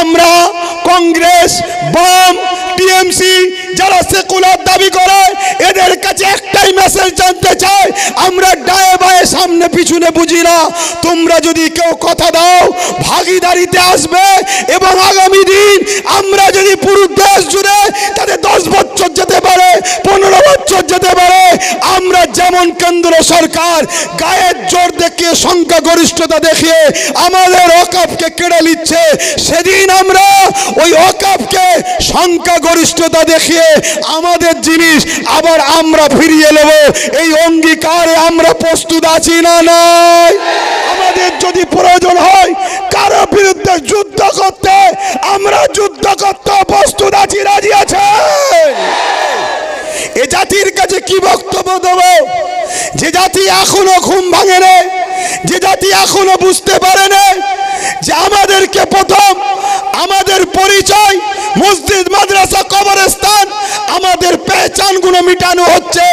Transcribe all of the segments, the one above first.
আমরা কংগ্রেস, বাম, টিএমসি যারা সেকুলার দাবি করে এদের কাছে একটাই মেসেজ জানতে চাই, আমরা ডায়ে বায়ে সামনে পিছনে বুঝি না। তোমরা যদি কেউ কথা দাও ভাগিদারিতে আসবে এবং আগামী দিন আমরা যদি পুরো দেশ জুড়ে তাদের 10 বছর যেতে পারে, 15 বছর যেতে পারে, আমরা যেমন কেন্দ্র সরকার গায়ের জোর দেখিয়ে সংখ্যাগরিষ্ঠতা দেখিয়ে আমাদের ওয়াকফকে কেড়ে নিচ্ছে, সেদিন আমরা ওই ওয়াকফকে সংখ্যাগরিষ্ঠতা দেখিয়ে আমাদের জিনিস আবার আমরা ফিরিয়ে নেব। এই অঙ্গীকারে আমরা প্রস্তুত আছি না নাই? আমাদের যদি প্রয়োজন হয় কারো বিরুদ্ধে যুদ্ধ করতে, আমরা যুদ্ধ করতে প্রস্তুত আছি, রাজি আছেন? এ জাতির কাছে কি বক্তব্য দেব? যে জাতি এখনো ঘুম ভাঙে না, যে জাতি এখনো বুঝতে পারে না যে আমাদেরকে প্রথম আমাদের পরিচয় মসজিদ, মাদ্রাসা, কবরস্থান, আমাদের পেহচানগুলো মিটানো হচ্ছে,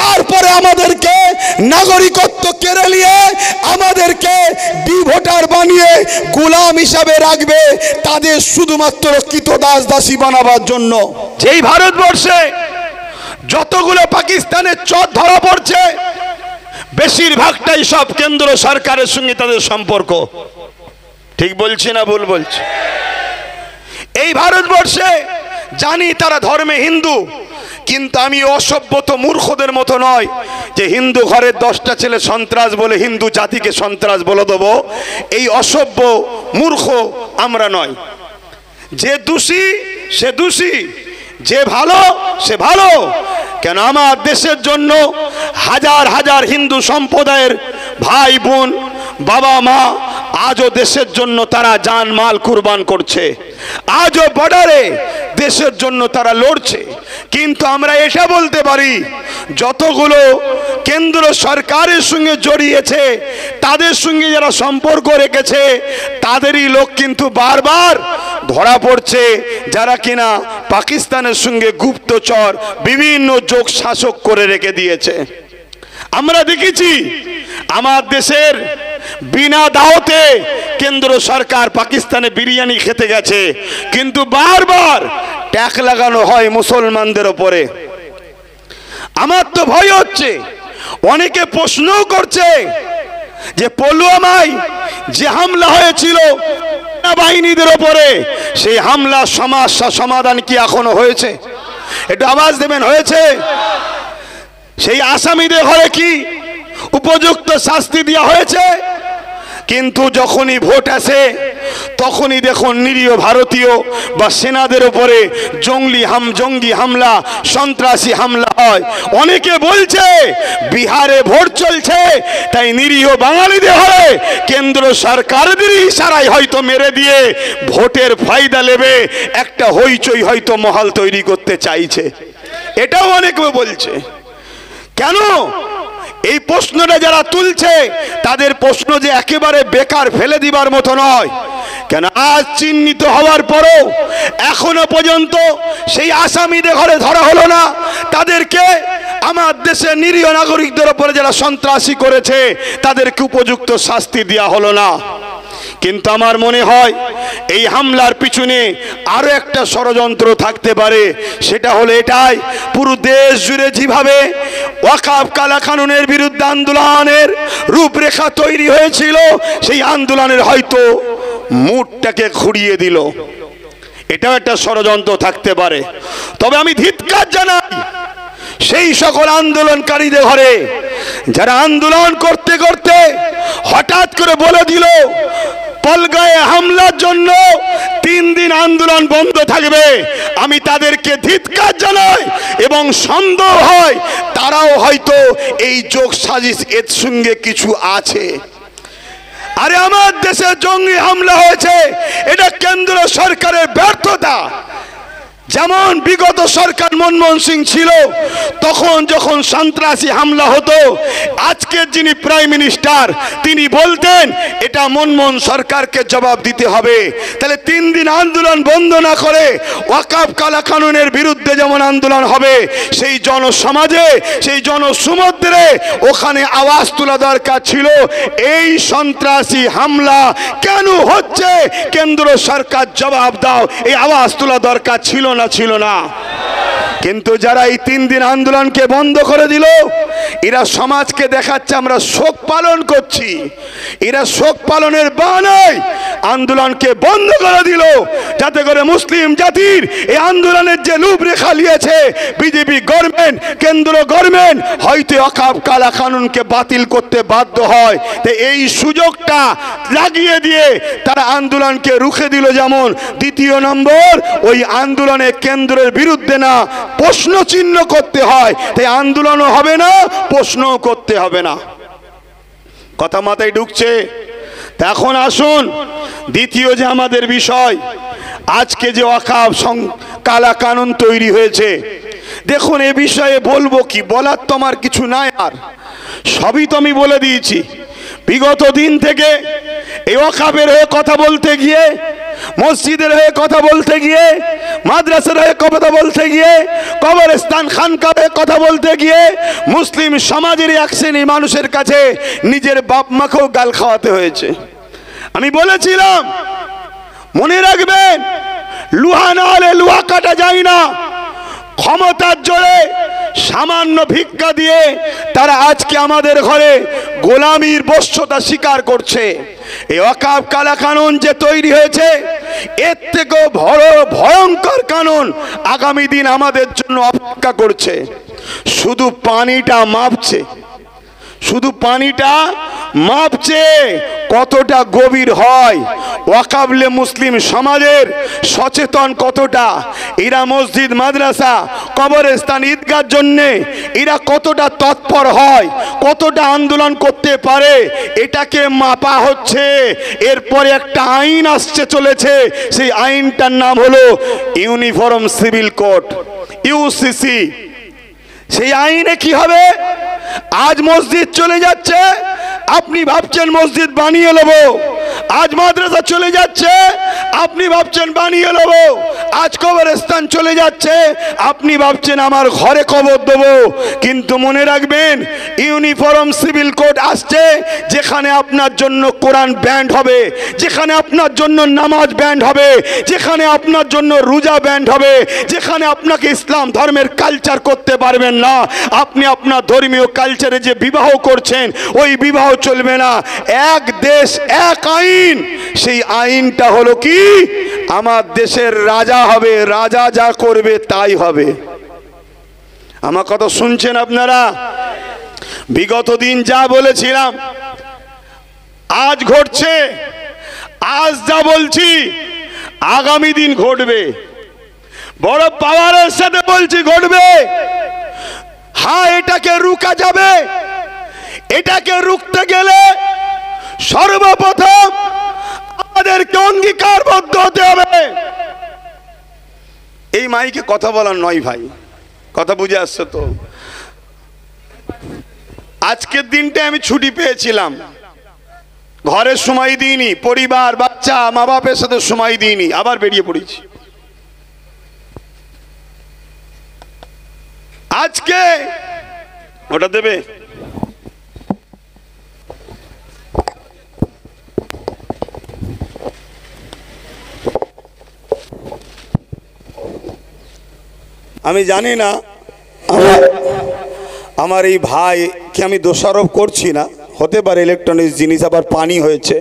তারপরে আমাদেরকে নাগরিকত্ব কেড়ে নিয়ে আমাদেরকে ভোটার বানিয়ে গোলাম হিসাবে রাখবে, তাদের শুধুমাত্র কৃতদাস দাসী বানাবার জন্য। যেই ভারতবর্ষে যতগুলো পাকিস্তানের চর ধরা পড়ছে বেশিরভাগটাই সব কেন্দ্র সরকারের সঙ্গে তাদের সম্পর্ক। ঠিক বলছি না ভুল বলছি? এই ভারতবর্ষে জানি তারা ধর্মে হিন্দু, কিন্তু আমি অসভ্যত মূর্খদের মতো নয় যে হিন্দু ঘরের 10টা ছেলে সন্ত্রাস বলে হিন্দু জাতিকে সন্ত্রাস বলে দেবো। এই অসভ্য মূর্খ আমরা নয়। যে দোষী সে দোষী, যে ভালো সে ভালো। কেন আমার দেশের জন্য হাজার হাজার হিন্দু সম্প্রদায়ের ভাই বোন, বাবা মা আজও দেশের জন্য তারা জান মাল কুরবান করছে, আজও বর্ডারে দেশের জন্য তারা লড়ছে। কিন্তু আমরা এটা বলতে পারি যতগুলো কেন্দ্র সরকারের সঙ্গে জড়িয়েছে, তাদের সঙ্গে যারা সম্পর্ক রেখেছে, তাদেরই লোক কিন্তু বারবার ধরা পড়ছে, যারা কিনা পাকিস্তানের সঙ্গে গুপ্তচর বিভিন্ন যোগ শাসক করে রেখে দিয়েছে। আমরা দেখেছি আমার দেশের বিনা দাওয়াতে কেন্দ্র সরকার পাকিস্তানে বিরিয়ানি খেতে গেছে, কিন্তু বারবার ট্যাক্স লাগানো হয় মুসলমানদের ওপরে। আমার তো ভয় হচ্ছে, অনেকে প্রশ্নও করছে যে পুলওয়ামায় যে হামলা হয়েছিল বাহিনীদের ওপরে, সেই হামলা সমস্যা সমাধান কি এখনো হয়েছে? একটু আওয়াজ দেবেন, হয়েছে? সেই আসামিদের ঘরে কি উপযুক্ত শাস্তি দেওয়া হয়েছে? কিন্তু যখনই ভোট আসে তখনই দেখুন নিরীহ ভারতীয় বা সেনাদের উপরে জঙ্গি হামলা, সন্ত্রাসী হামলা হয়। অনেকে বলছে বিহারে ভোট চলছে তাই নিরীহ বাঙালিদের হয়ে কেন্দ্র সরকারদের ইশারায় হয়তো মেরে দিয়ে ভোটের ফায়দা নেবে, একটা হইচই হয়তো মহল তৈরি করতে চাইছে। এটাও অনেকে বলছে। কেন এই প্রশ্নটা যারা তুলছে তাদের প্রশ্ন যে একেবারে বেকার ফেলে দিবার মতো নয়। কেন আজ চিহ্নিত হওয়ার পরও এখনো পর্যন্ত সেই আসামিদের ঘরে ধরা হলো না, তাদেরকে আমার দেশের নিরীহ নাগরিকদের উপরে যারা সন্ত্রাসী করেছে তাদেরকে উপযুক্ত শাস্তি দেওয়া হলো না। কিন্তু আমার মনে হয় এই হামলার পিছনে আরো একটা ষড়যন্ত্র থাকতে পারে। সেটা হলো এটাই, পুরো দেশ জুড়ে যেভাবে ওয়াকফ কালা কানুনের বিরুদ্ধে আন্দোলনের রূপরেখা তৈরি হয়েছিল, সেই আন্দোলনের হয়তো মুডটাকে ঘুরিয়ে দিল। এটাও একটা ষড়যন্ত্র থাকতে পারে। তবে আমি ধিক্কার জানাই সেই সকল আন্দোলনকারীদের ঘরে যারা আন্দোলন করতে করতে হঠাৎ করে বলে দিল পলগায়ে হামলার জন্য 3 দিন আন্দোলন বন্ধ থাকবে। আমি তাদেরকে ধিক্কার জানাই এবং সন্দেহ হয় তারাও হয়তো এই যোগ সাজিশ এর সঙ্গে কিছু আছে। আরে আমার দেশে জঙ্গি হামলা হয়েছে, এটা কেন্দ্র সরকারের ব্যর্থতা। যেমন যেমন বিগত সরকার মনমোহন সিং ছিল, তখন যখন সন্ত্রাসী হামলা হতো, আজকের যিনি প্রাইম মিনিস্টার তিনি বলতেন এটা মনমোহন সরকারকে জবাব দিতে হবে। তাহলে 3 দিন আন্দোলন বন্ধ না করে ওয়াকফ কালা কানুনের বিরুদ্ধে যেমন আন্দোলন হবে, সেই জনসমাজে, সেই জনসমুদ্রে ওখানে আওয়াজ তোলা দরকার ছিল, এই সন্ত্রাসী হামলা কেন হচ্ছে, কেন্দ্র সরকার জবাব দাও, এই আওয়াজ তোলা দরকার ছিল না, ছিল না? কিন্তু যারা এই 3 দিন আন্দোলনকে বন্ধ করে দিল, এরা সমাজকে দেখাচ্ছে আমরা শোক পালন করছি। এরা শোক পালনের বাহানায় আন্দোলনকে বন্ধ করে দিল, যাতে করে মুসলিম জাতির এই আন্দোলনের যে রূপরেখা নিয়েছে বিজেপি গভর্নমেন্ট, কেন্দ্র গভর্নমেন্ট, হয়তো ওয়াকফ কালা কানুনকে বাতিল করতে বাধ্য হয়। তো এই সুযোগটা লাগিয়ে দিয়ে তারা আন্দোলনকে রুখে দিল। যেমন দ্বিতীয় নম্বর, ওই আন্দোলনে কেন্দ্রের বিরুদ্ধে না, প্রশ্ন চিহ্ন করতে হয়, তাই আন্দোলনও হবে না, প্রশ্নও করতে হবে না। কথা মাথায় ঢুকছে? এখন আসুন দ্বিতীয় যে আমাদের বিষয়, আজকে যে ওয়াকফ কালা কানুন তৈরি হয়েছে, দেখুন এ বিষয়ে বলবো কি, বলার তো আমার কিছু নাই, আর সবই তো আমি বলে দিয়েছি। বিগত দিন থেকে এই ওয়াকফের হয়ে কথা বলতে গিয়ে, মসজিদের হয়ে কথা বলতে গিয়ে, মাদ্রাসার হয়ে কথা বলতে গিয়ে, কবরস্থান খানকার হয়ে কথা বলতে গিয়ে, মুসলিম সমাজের এক শ্রেণী মানুষের কাছে নিজের বাপ মাকেও গাল খাওয়াতে হয়েছে। আমি বলেছিলাম, মনে রাখবেন, লোহা না হলে লোহা কাটা যায় না। ক্ষমতার জোরে সামান্য ভিক্ষা দিয়ে তারা আজকে আমাদের ঘরে গোলামির বশ্যতা স্বীকার করছে। এই ওয়াকফ কালা কানুন যে তৈরি হয়েছে, এর থেকেও বড় ভয়ঙ্কর কানুন আগামী দিন আমাদের জন্য অপেক্ষা করছে। শুধু পানিটা মাপছে, শুধু পানিটা মাপছে কতটা গভীর হয়। ওয়াকফে মুসলিম সমাজের সচেতন কতটা, এরা মসজিদ, মাদ্রাসা, কবরস্থান, ঈদগার জন্য এরা কতটা তৎপর হয়, কতটা আন্দোলন করতে পারে, এটাকে মাপা হচ্ছে। এরপরে একটা আইন আসছে চলেছে, সেই আইনটার নাম হলো ইউনিফর্ম সিভিল কোড, ইউসিসি। সেই আইনে কি হবে? আজ মসজিদ চলে যাচ্ছে, আপনি ভাবছেন মসজিদ বানিয়ে নেব। আজ মাদ্রাসা চলে যাচ্ছে, আপনি ভাবছেন বানিয়ে নেব। আজ কবরস্থান চলে যাচ্ছে, আপনি ভাবছেন আমার ঘরে কবর দেব। কিন্তু মনে রাখবেন, ইউনিফর্ম সিভিল কোড আসছে, যেখানে আপনার জন্য কোরআন ব্যান্ড হবে, যেখানে আপনার জন্য নামাজ ব্যান্ড হবে, যেখানে আপনার জন্য রোজা ব্যান্ড হবে, যেখানে আপনাকে ইসলাম ধর্মের কালচার করতে পারবেন না। আপনি আপনার ধর্মীয় কালচারে যে বিবাহ করছেন, ওই বিবাহ চলবে না। এক দেশ এক আইন, সেই আইনটা হলো কি, আমার দেশের রাজা হবে, রাজা যা করবে তাই হবে। আমার কথা শুনছেন আপনারা? বিগত দিন যা বলেছিলাম আজ ঘটছে, আজ যা বলছি আগামী দিন ঘটবে। বড় পাওয়ারের সাথে বলছি ঘটবে। হ্যাঁ, এটাকে রুকা যাবে। এটাকে রুখতে গেলে সর্বপ্রথম আমাদেরকে অঙ্গীকারবদ্ধ হতে হবে। এই মাইকে কথা বলার নয় ভাই, কথা বুঝে আসছে তো? আজকের দিনটা আমি ছুটি পেয়েছিলাম, ঘরের সময় দিইনি, পরিবার, বাচ্চা, মা বাপের সাথে সময় দিইনি, আবার বেরিয়ে পড়েছি। আজকে ওটা দেবে, আমি জানি না, আমার এই ভাইকে আমি দোষারোপ করছি না, হতে পারে ইলেকট্রনিক্স জিনিস, আবার পানি হয়েছে,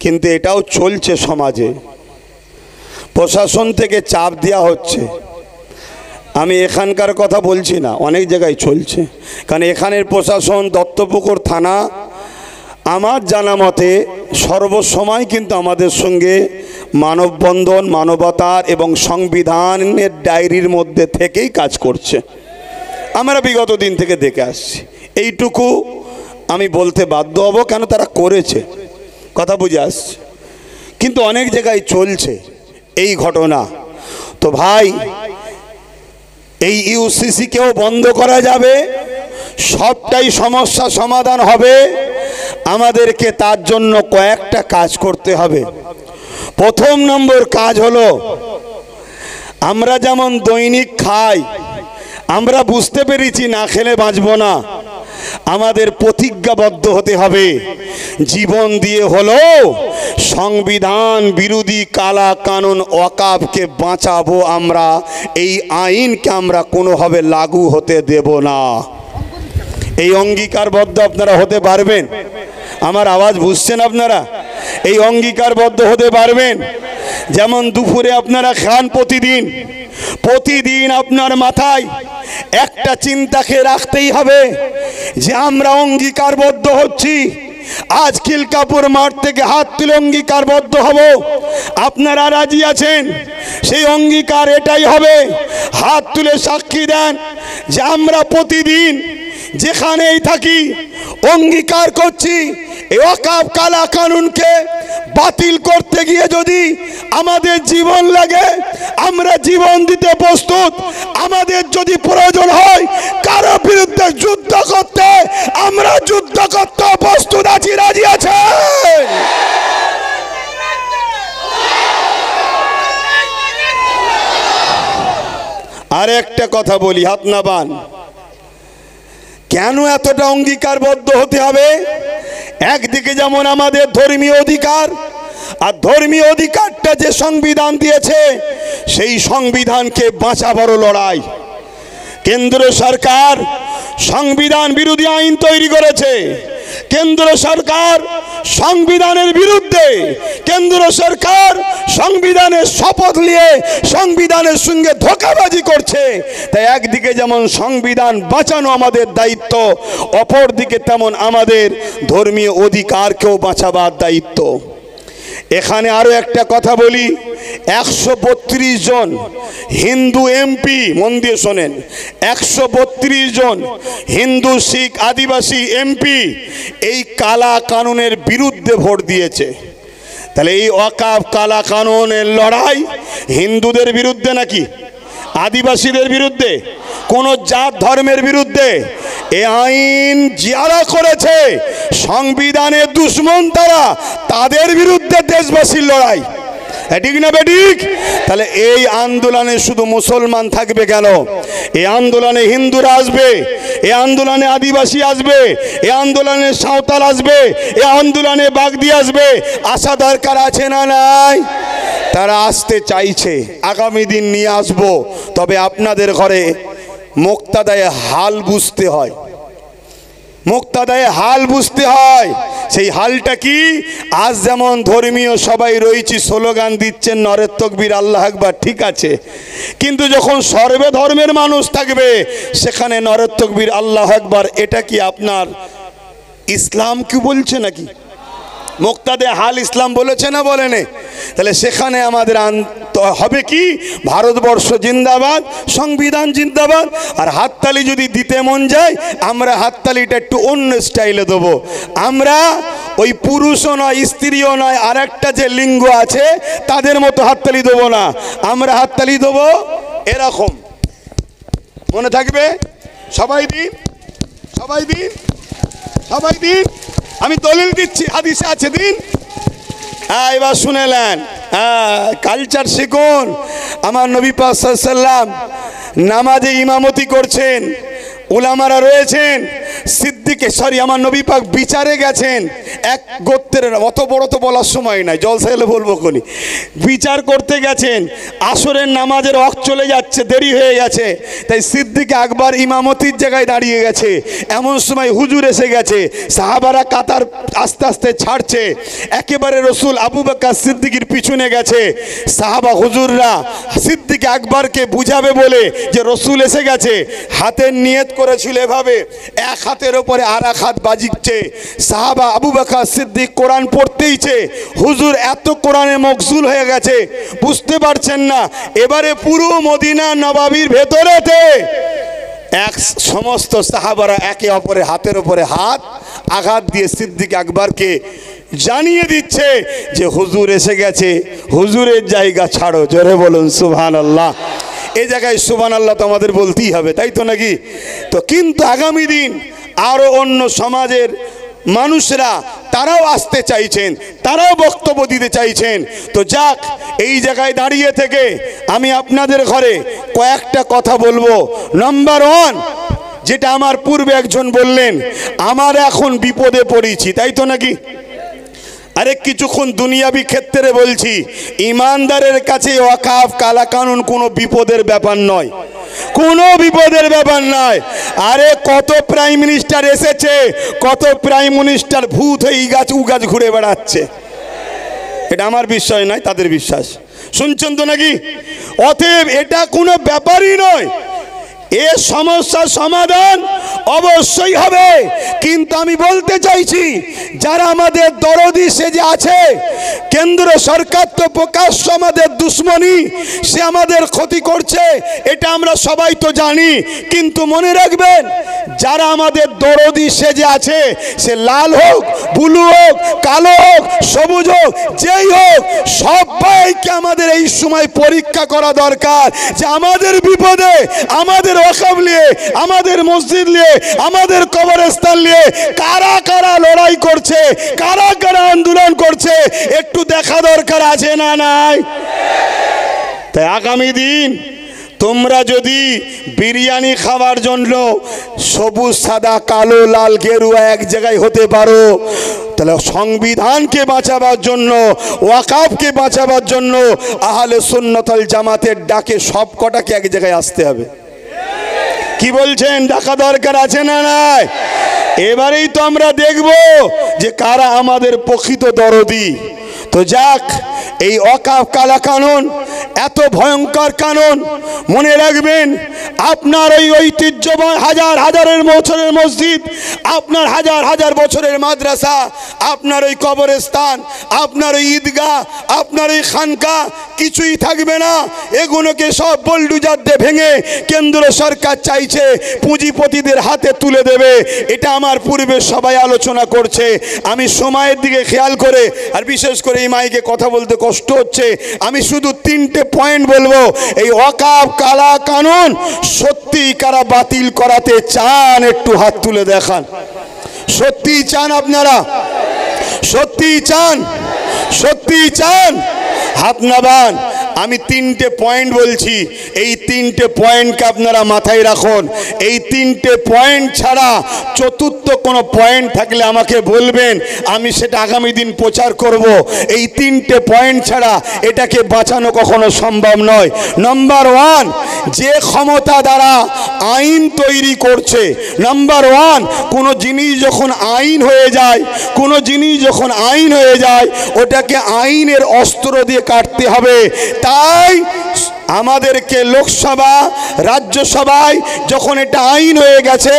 কিন্তু এটাও চলছে সমাজে। প্রশাসন থেকে চাপ দেওয়া হচ্ছে। আমি এখানকার কথা বলছি না, অনেক জায়গায় চলছে। কারণ এখানের প্রশাসন, দত্তপুকুর থানা, আমার জানা মতে সর্বসময় কিন্তু আমাদের সঙ্গে মানববন্ধন, মানবতার এবং সংবিধানের ডায়েরির মধ্যে থেকেই কাজ করছে। আমরা বিগত দিন থেকে দেখে আসছি। এইটুকু আমি বলতে বাধ্য হব, কেন তারা করেছে, কথা বুঝে আসছে। কিন্তু অনেক জায়গায় চলছে এই ঘটনা। তো ভাই, এই ইউসিসিকেও বন্ধ করা যাবে, সবটাই সমস্যা সমাধান হবে। আমাদেরকে তার জন্য কয়েকটা কাজ করতে হবে। প্রথম নম্বর কাজ হলো, আমরা যেমন দৈনিক খাই, আমরা বুঝতে পেরেছি না খেলে বাঁচব না, আমাদের প্রতিজ্ঞাবদ্ধ হতে হবে জীবন দিয়ে হলো সংবিধান বিরোধী কালা কানুন ওয়াকাফকে বাঁচাবো। আমরা এই আইনকে আমরা কোনোভাবে লাগু হতে দেব না। এই অঙ্গীকারবদ্ধ আপনারা হতে পারবেন? আমার আওয়াজ বুঝছেন আপনারা? এই অঙ্গীকারবদ্ধ হতে পারবেন? যেমন দুপুরে আপনারা খান প্রতিদিন আপনার মাথায় একটা চিন্তাকে রাখতেই হবে যে আমরা অঙ্গীকারবদ্ধ হচ্ছি, আজ খিলকাপুর মাঠ থেকে হাত তুলে অঙ্গীকারবদ্ধ হব। আপনারা রাজি আছেন? সেই অঙ্গীকার এটাই হবে, হাত তুলে সাক্ষী দেন যে আমরা প্রতিদিন যেখানেই থাকি অঙ্গীকার করছি এই ওয়াকাফ কালা কানুনকে বাতিল করতে গিয়ে যদি আমাদের জীবন লাগে আমরা জীবন দিতে প্রস্তুত। আমাদের যদি প্রয়োজন হয় কারো বিরুদ্ধে যুদ্ধ করতে আমরা যুদ্ধ করতে প্রস্তুত আছি, রাজি আছেন? আর একটা কথা বলি, হাত না বান, কেন এতটা অঙ্গীকারবদ্ধ হতে হবে? একদিকে যেমন আমাদের ধর্মীয় অধিকার, আর ধর্মীয় অধিকারটা যে সংবিধান দিয়েছে সেই সংবিধানকে বাঁচাবার লড়াই। কেন্দ্র সরকার সংবিধান বিরোধী আইন তৈরি করেছে, কেন্দ্র সরকার সংবিধানের বিরুদ্ধে, কেন্দ্র সরকার সংবিধানের শপথ নিয়ে সংবিধানের সঙ্গে ধোঁকাবাজি করছে। তাই একদিকে যেমন সংবিধান বাঁচানো আমাদের দায়িত্ব, অপরদিকে তেমন আমাদের ধর্মীয় অধিকারকেও বাঁচাবার দায়িত্ব। এখানে আরো একটা কথা বলি, 132 জন হিন্দু এমপি, মন দিয়ে শোনেন, 132 জন হিন্দু শিখ আদিবাসী এমপি এই কালা কানুনের বিরুদ্ধে ভোট দিয়েছে। তাহলে এই ওয়াকাফ কালা কানুনের লড়াই হিন্দুদের বিরুদ্ধে নাকি আদিবাসীদের বিরুদ্ধে, কোন জাত ধর্মের বিরুদ্ধে? এই আইন যারা করেছে সংবিধানের দুশ্মন তারা, তাদের বিরুদ্ধে দেশবাসীর লড়াই, ঠিক না বেঠিক? তাহলে এই আন্দোলনে শুধু মুসলমান থাকবে কেন? এই আন্দোলনে হিন্দুরা আসবে, এই আন্দোলনে আদিবাসী আসবে, এই আন্দোলনে সাঁওতাল আসবে, এই আন্দোলনে বাগদি আসবে। আসা দরকার আছে না নাই? তারা আসতে চাইছে, আগামী দিন নিয়ে আসবো। তবে আপনাদের ঘরে মুক্তাদায়ে হাল বুঝতে হয়, মুক্তাদায়ে হাল বুঝতে হয়। সেই হালটা কি? আজ যেমন ধর্মীয় সবাই রয়েছি, স্লোগান দিচ্ছেন নরের তকবীর আল্লাহ আকবার, ঠিক আছে, কিন্তু যখন সর্বে ধর্মের মানুষ থাকবে সেখানে নরের তকবীর আল্লাহ আকবার এটা কি আপনার ইসলাম কি বলছে নাকি? মুক্তাদে হাল ইসলাম বলেছে না বলেনে? তাহলে সেখানে আমাদের হবে কি? ভারতবর্ষ জিন্দাবাদ, সংবিধান জিন্দাবাদ। আর হাততালি যদি দিতে মন যায় আমরা হাততালিটা একটু অন্য স্টাইলে দেবো। আমরা ওই পুরুষও নয় স্ত্রীও নয় আর একটা যে লিঙ্গ আছে তাদের মতো হাততালি দেবো না, আমরা হাততালি দেবো এরকম। মনে থাকবে? সবাই দিন, সবাই দিন, সবাই দিন। আমি দলিল দিচ্ছি, হাদিসে আছে, দিন। এবার শুনেলেন, কালচার শিখুন। আমার নবী পাক সাল্লাল্লাহু আলাইহি ওয়াসাল্লাম নামাজে ইমামতি করছেন, উলামারা রয়েছেন, আমার নবী পাক বিচারে গেছেন এক গোত্রের, অত বড় তো বলার সময় নাই, জলসা এলে বলবো কোনি। বিচার করতে গেছেন, আসরের নামাজের ওয়াক্ত চলে যাচ্ছে, দেরি হয়ে গেছে, তাই সিদ্দিক আকবর ইমামতির জায়গায় দাঁড়িয়ে গেছে। এমন সময় হুজুর এসে গেছে, সাহাবারা কাতার আস্তে আস্তে ছাড়ছে, একেবারে রসুল আবু বকর সিদ্দিকের পিছনে গেছে। সাহাবা হুজুররা সিদ্দিক আকবরকে বুঝাবে বলে যে রসুল এসে গেছে, হাতের নিয়ত করেছিল এভাবে, এক হাতের উপরে আর এক হাত বাজিচ্ছে। সাহাবা আবু বকর সিদ্দিক কোরআন পড়তেইছে, হুজুর এত কোরআনে মকসুল হয়ে গেছে বুঝতে পারছেন না। এবারে পুরো মদিনা নবাবির ভেতরেতে এক সমস্ত সাহাবারা একে অপরের হাতের উপরে হাত আঘাত দিয়ে সিদ্দিক আকবরকে জানিয়ে দিচ্ছে যে হুজুর এসে গেছে, হুজুরের জায়গা ছাড়ো। জোরে বলুন সুবহানাল্লাহ। এই জায়গায় সুবহানাল্লাহ তো আমাদের বলতেই হবে, তাই তো নাকি? তো কিন্তু আগামী দিন আরও অন্য সমাজের মানুষরা তারাও আসতে চাইছেন, তারাও বক্তব্য দিতে চাইছেন। তো যাক, এই জায়গায় দাঁড়িয়ে থেকে আমি আপনাদের ঘরে কয়েকটা কথা বলবো। নাম্বার ওয়ান, যেটা আমার পূর্বে একজন বললেন, আমার এখন বিপদে পড়েছি, তাই তো নাকি? আরে কিছুক্ষণ দুনিয়াবি ক্ষেত্রে বলছি, ইমানদারের কাছে ওয়াকাফ কালাকানুন কোনো বিপদের ব্যাপার নয়, কোনো বিপদের ব্যাপার নয়। আরে কত প্রাইম মিনিস্টার এসেছে, কত প্রাইম মিনিস্টার ভূত হয়ে ই গাছ উ গাছ ঘুরে বেড়াচ্ছে। এটা আমার বিশ্বাস নয়, তাদের বিশ্বাস। শুনছেন তো নাকি? অতএব এটা কোনো ব্যাপারই নয়। এ সমস্যার সমাধান অবশ্যই হবে। কিন্তু আমি বলতে চাইছি, যারা আমাদের দরদি সেজে আছে, কেন্দ্র সরকার তো প্রকাশ্য আমাদের দুশ্মনী, সে আমাদের ক্ষতি করছে, এটা আমরা সবাই তো জানি। কিন্তু মনে রাখবেন, যারা আমাদের দরদি সেজে আছে, সে লাল হোক, ব্লু হোক, কালো হোক, সবুজ হোক, যেই হোক, সবাইকে আমাদের এই সময় পরীক্ষা করা দরকার যে আমাদের বিপদে, আমাদের ওয়াকফ নিয়ে, আমাদের মসজিদ নিয়ে, আমাদের কবরস্থান নিয়ে কারা কারা লড়াই করছে, কারা কারা আন্দোলন করছে, একটু দেখা দরকার আছে না নাই? তাই আগামী দিন তোমরা যদি বিরিয়ানি খাওয়ার জন্য সবুজ সাদা কালো লাল গেরুয়া এক জায়গায় হতে পারো, তাহলে সংবিধানকে বাঁচাবার জন্য, ওয়াকফকে বাঁচাবার জন্য আহলে সুন্নাত ওয়াল জামাতের ডাকে সব কটাকে এক জায়গায় আসতে হবে। কি বলছেন? ডাকা দরকার আছে না নাই? এবারেই তো আমরা দেখব যে কারা আমাদের প্রকৃত দরদি। তো যাক, এই ওয়াকফ কালাকানুন এত ভয়ঙ্কর কানুন, মনে রাখবেন, আপনার ওই ঐতিহ্যময় হাজার হাজারের বছরের মসজিদ, আপনার হাজার হাজার বছরের মাদ্রাসা, আপনার ওই কবরস্থান, আপনার ওই ঈদগাহ, আপনার ওই খানকা কিছুই থাকবে না। এগুলোকে সব বোলডুজার দিয়ে ভেঙে কেন্দ্র সরকার চাইছে পুঁজিপতিদের হাতে তুলে দেবে। এটা আমার পূর্বে সবাই আলোচনা করছে। আমি সময়ের দিকে খেয়াল করে, আর বিশেষ করে এই মাইকে কথা বলতে কষ্ট হচ্ছে, আমি শুধু 3টে পয়েন্ট বলবো। এই ওয়াকফ কালাকানুন সত্যি কারা বাতিল করাতে চান, একটু হাত তুলে দেখান। সত্যি চান আপনারা? সত্যি চান? সত্যি চান? হাত নামান। আমি 3টে পয়েন্ট বলছি, এই 3টে পয়েন্টকে আপনারা মাথায় রাখুন। এই 3টে পয়েন্ট ছাড়া চতুর্থ কোনো পয়েন্ট থাকলে আমাকে বলবেন, আমি সেটা আগামী দিন প্রচার করব। এই 3টে পয়েন্ট ছাড়া এটাকে বাঁচানো কখনো সম্ভব নয়। নাম্বার 1, যে ক্ষমতা দ্বারা আইন তৈরি করছে। নাম্বার 1, কোনো জিনিস যখন আইন হয়ে যায়, কোনো জিনিস যখন আইন হয়ে যায়, ওটাকে আইনের অস্ত্র দিয়ে কাটতে হবে। তাই আমাদেরকে লোকসভা, রাজ্যসভায় যখন এটা আইন হয়ে গেছে,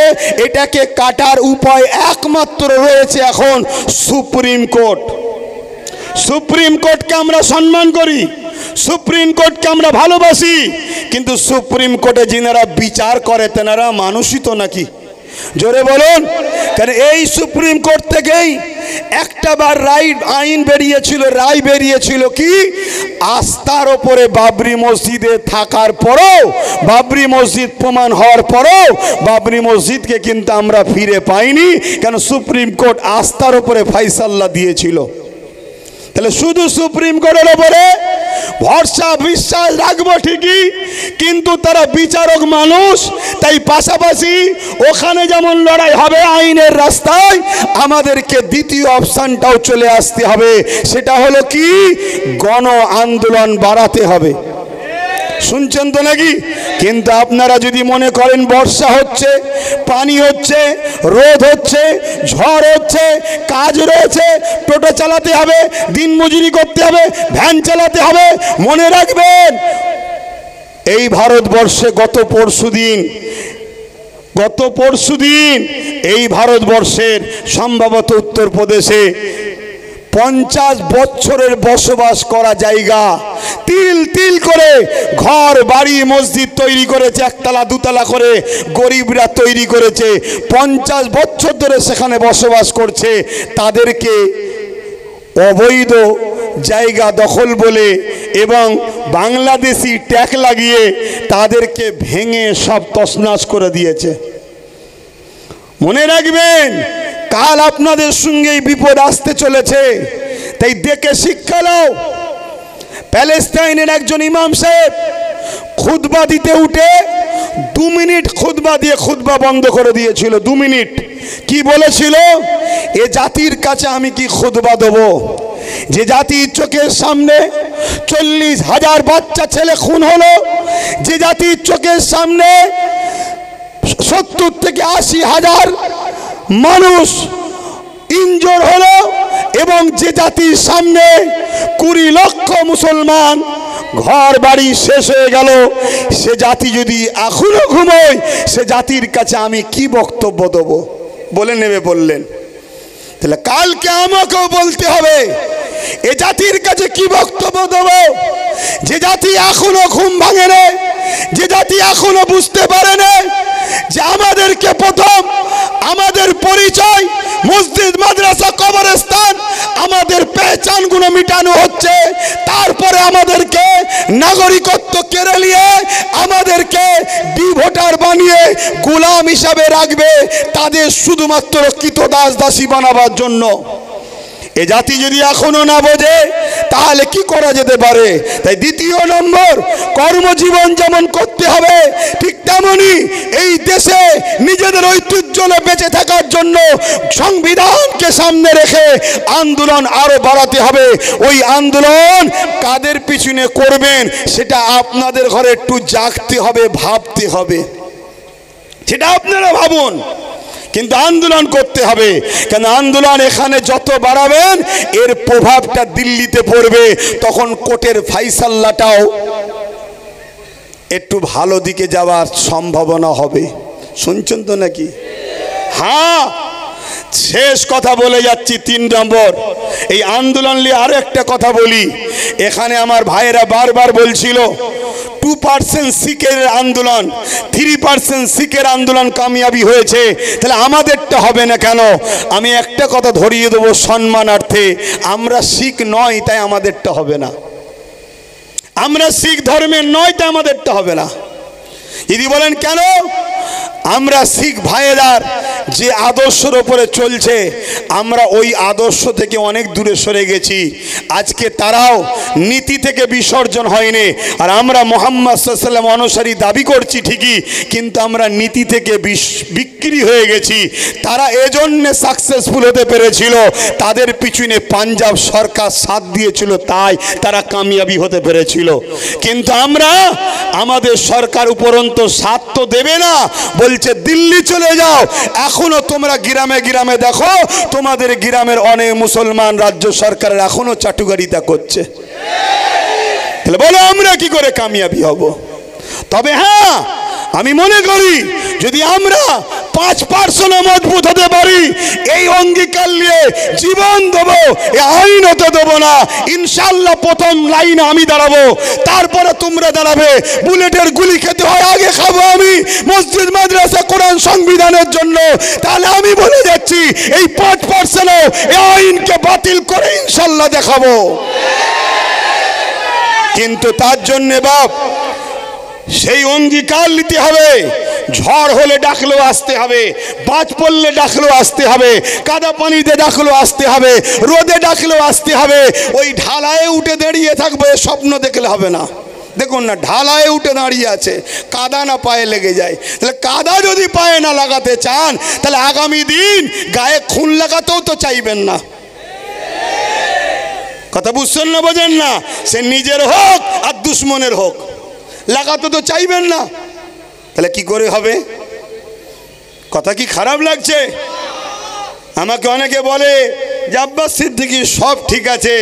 এটাকে কাটার উপায় একমাত্র রয়েছে এখন সুপ্রিম কোর্ট। সুপ্রিম কোর্টকে আমরা সম্মান করি, সুপ্রিম কোর্টকে আমরা ভালোবাসি, কিন্তু সুপ্রিম কোর্টে যিনারা বিচার করে তেনারা মানুষই তো নাকি? জোরে বলুন। কারণ এই সুপ্রিম কোর্ট থেকেই একটা বার আইন বেরিয়েছিল, রায় বেরিয়েছিল কি, আস্থার ওপরে বাবরি মসজিদে থাকার পরও, বাবরি মসজিদ প্রমাণ হওয়ার পরও বাবরি মসজিদকে কিন্তু আমরা ফিরে পাইনি। কেন? সুপ্রিম কোর্ট আস্থার ওপরে ফয়সালা দিয়েছিল। তাহলে শুধু সুপ্রিম কোর্টের ওপরে ভরসা বিশ্বাস রাখবো ঠিকই, কিন্তু তারা বিচারক মানুষ। তাই পাশাপাশি ওখানে যেমন লড়াই হবে আইনের রাস্তায়, আমাদেরকে দ্বিতীয় অপশনটাও চলে আসতে হবে। সেটা হলো কি, গণ আন্দোলন বাড়াতে হবে। শুনছেন তো নাকি? কিন্তু আপনারা যদি মনে করেন বর্ষা হচ্ছে, পানি হচ্ছে, রোদ হচ্ছে, ঝড় হচ্ছে, কাজ রয়েছে, টোটো চালাতে হবে, দিন মজুরি করতে হবে, ভ্যান চালাতে হবে, মনে রাখবেন এই ভারতবর্ষে গত পরশুদিন এই ভারতবর্ষের সম্ভবত উত্তরপ্রদেশে 50 বছরের বসবাস করা জায়গা তিল তিল করে ঘর বাড়ি মসজিদ তৈরি করেছে, একতলা দুতলা করে গরিবরা তৈরি করেছে। 50 বছর ধরে সেখানে বসবাস করছে। তাদেরকে অবৈধ জায়গা দখল বলে এবং বাংলাদেশি ট্যাগ লাগিয়ে তাদেরকে ভেঙে সব তছনছ করে দিয়েছে। মনে রাখবেন, কাল আপনাদের সঙ্গে বিপদ আসতে চলেছে, তাই দেখে শিক্ষা নাও। প্যালেস্টাইনের একজন ইমাম সাহেব খুতবা দিতে উঠে 2 মিনিট খুতবা দিয়ে খুতবা বন্ধ করে দিয়েছিল। 2 মিনিট কি বলেছিল? এ জাতির কাছে আমি কি খুতবা দেব, যে জাতির চোখের সামনে 40,000 বাচ্চা ছেলে খুন হলো, যে জাতির চোখের সামনে 70 থেকে 80,000 মানুষ ইনজোর হলো, এবং যে জাতির সামনে 20 লক্ষ মুসলমান ঘর বাড়ি শেষ হয়ে গেল, সে জাতি যদি এখনো ঘুমোয়, সে জাতির কাছে আমি কি বক্তব্য দেব বলে নেবে বললেন। তাহলে কালকে আমাকেও বলতে হবে এ জাতির কাছে কি বক্তব্য দেব, যে জাতি এখনো ঘুম ভাঙে না, যে জাতি এখনো বুঝতে পারে না যে আমাদেরকে প্রথম আমাদের পরিচয় মসজিদ মাদ্রাসা কবরস্থান আমাদের পেহচানগুলো মিটানো হচ্ছে, তারপরে আমাদেরকে নাগরিকত্ব কেড়ে নিয়ে আমাদেরকে ভোটার বানিয়ে গোলাম হিসাবে রাখবে, তাদের শুধুমাত্র কৃতদাস দাসী বানাবার জন্য। এ জাতি যদি এখনো না বোঝে তাহলে কি করা যেতে পারে? তাই দ্বিতীয় নম্বর, কর্মজীবন যেমন করতে হবে, ঠিক তেমনি এই দেশে নিজেদের ঐতিহ্য বেঁচে থাকার জন্য সংবিধানকে সামনে রেখে আন্দোলন আরো বাড়াতে হবে। ওই আন্দোলন কাদের পিছনে করবেন সেটা আপনাদের ঘরে একটু জাগতে হবে, ভাবতে হবে, সেটা আপনারা ভাবুন, কিন্তু আন্দোলন করতে হবে। কেন আন্দোলন এখানে যত বাড়াবেন এর প্রভাবটা দিল্লিতে পড়বে, তখন কোর্টের ফাইসাল্লাটাও একটু ভালো দিকে যাওয়ার সম্ভাবনা হবে। শুনছেন তো নাকি? হ্যাঁ, শেষ কথা বলে যাচ্ছি। 3 নম্বর, এই আন্দোলন নিয়ে আরো একটা কথা বলি। এখানে আমার ভাইয়েরা বারবার বলছিল 2% শিখের আন্দোলন, 3% শিখের আন্দোলন কামিয়াবি হয়েছে, তাহলে আমাদেরটা হবে না কেন? আমি একটা কথা ধরিয়ে দেবো সম্মানার্থে, আমরা শিখ নয় তাই আমাদেরটা হবে না, আমরা শিখ ধর্মের নয় তাই আমাদেরটা হবে না। যদি বলেন কেন? আমরা শিখ ভাইয়েরার যে আদর্শের উপরে চলছে, আমরা ওই আদর্শ থেকে অনেক দূরে সরে গেছি। আজকে তারাও নীতি থেকে বিসর্জন হয়নি, আর আমরা মুহাম্মদ সাল্লাল্লাহু আলাইহি ওয়াসাল্লাম অনুসারী দাবি করছি ঠিকই, কিন্তু আমরা নীতি থেকে বিক্রি হয়ে গেছি। তারা এজন্য সাকসেসফুল হতে পেরেছিল, তাদের পিছনে পাঞ্জাব সরকার সাথ দিয়েছিল, তাই তারা কামিয়াবি হতে পেরেছিল। কিন্তু আমরা, আমাদের সরকার উপরন্ত সাথ তো দেবে না, বলছে দিল্লি চলে যাও। এখনো তোমরা গ্রামে গ্রামে দেখো, তোমাদের গ্রামের অনেক মুসলমান রাজ্য সরকারের এখনো চাটুকারিতা করছে। তাহলে বলো আমরা কি করে কামিয়াবি হব? তবে হ্যাঁ, আমি মনে করি যদি আমরা 5% মজবুত হতে পারি, এই অঙ্গীকার নিয়ে জীবন দেবো, আইন হতে দেবো না, ইনশাল্লাহ প্রথম লাইনে আমি দাঁড়াবো, তারপরে তোমরা দাঁড়াবে। বুলেটের গুলি খেতে হয়, আগে খাবো আমি মসজিদ মাদ্রাসা কোরআন সংবিধানের জন্য। তাহলে আমি বলে যাচ্ছি এই 5% এই আইনকে বাতিল করে ইনশাল্লাহ দেখাবো। কিন্তু তার জন্য বাপ সেই অঙ্গীকার নিতে হবে। ঝড় হলে ডাকলেও আসতে হবে, বাজ পড়লে ডাকলেও আসতে হবে, কাদা পানিতে ডাকলেও আসতে হবে, রোদে ডাকলেও আসতে হবে। ওই ঢালায় উঠে দাঁড়িয়ে থাকবে, স্বপ্ন দেখলে হবে না। দেখুন না, ঢালায় উঠে দাঁড়িয়ে আছে, কাদা না পায়ে লেগে যায়। তাহলে কাদা যদি পায়ে না লাগাতে চান, তাহলে আগামী দিন গায়ে খুন লাগাতেও তো চাইবেন না। কথা বুঝছেন না? বোঝেন না? সে নিজের হোক আর দুশ্মনের হোক, লাগাতে তো চাইবেন না। তাহলে কি করে হবে? কথা কি খারাপ লাগছে? আমাকে অনেকে বলে যে আব্বাস সিদ্দিকী সব ঠিক আছে,